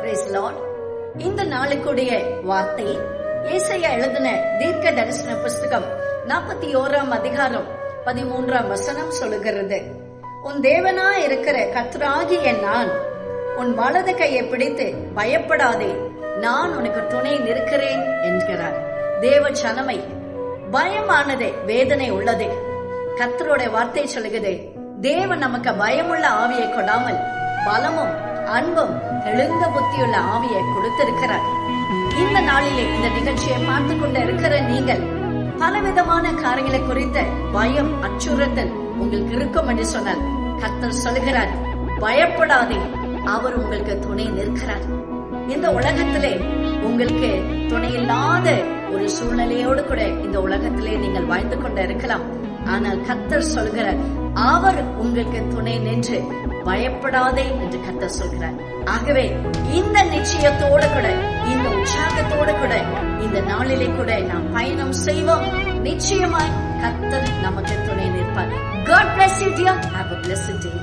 Praise the Lord. இந்த நாளுக்குடைய வார்த்தை ஏசாயா எழுதின தீர்க்க தரிசன புஸ்தகம் 41 அதிகாரம் 13 சொல்லுகிறது. உன் தேவனா இருக்கிற கர்த்தராகிய நான் உன் வலது கையை பிடித்து பயப்படாதே, நான் உனக்கு துணை நிற்கிறேன் என்கிறார். தேவ ஜனமே, பயமானதே வேதனை உள்ளதே. கர்த்தருடைய வார்த்தை சொல்லுகிறது, தேவன் நமக்கு பயமுள்ள ஆவியை கொடாமல் பலமும் அன்பும் தெளிந்த புத்தியுள்ள ஆவியை கொடுத்திருக்கிறார். இந்த நாளிலே இந்த நிகழ்ச்சியை பார்த்து கொண்டு இருக்கிற நீங்கள் பலவிதமான காரியங்களை குறித்த பயம் அச்சுறுத்தல் உங்களுக்கு இருக்கும் என்று சொன்னால் கர்த்தர் சொல்கிறார், பயப்படாதே, அவர் உங்களுக்கு துணை நிற்கிறார். இந்த உலகத்திலே உங்களுக்கு துணை இல்லாத ஒரு சூழ்நிலையோடு கூட இந்த உலகத்திலே நீங்கள் வாழ்ந்து கொண்டு இருக்கலாம். ஆனால் கர்த்தர் சொல்கிறார், அவர் உங்களுக்கு துணை நின்று பயப்படாதே என்று கர்த்தர் சொல்கிறார். ஆகவே இந்த நிச்சயத்தோடு கூட இந்த உற்சாகத்தோடு கூட இந்த நாளிலே கூட நாம் பயணம் செய்வோம். நிச்சயமாய் கர்த்தர் நமக்கு துணை நிற்பார். God bless you dear. Have a blessed day.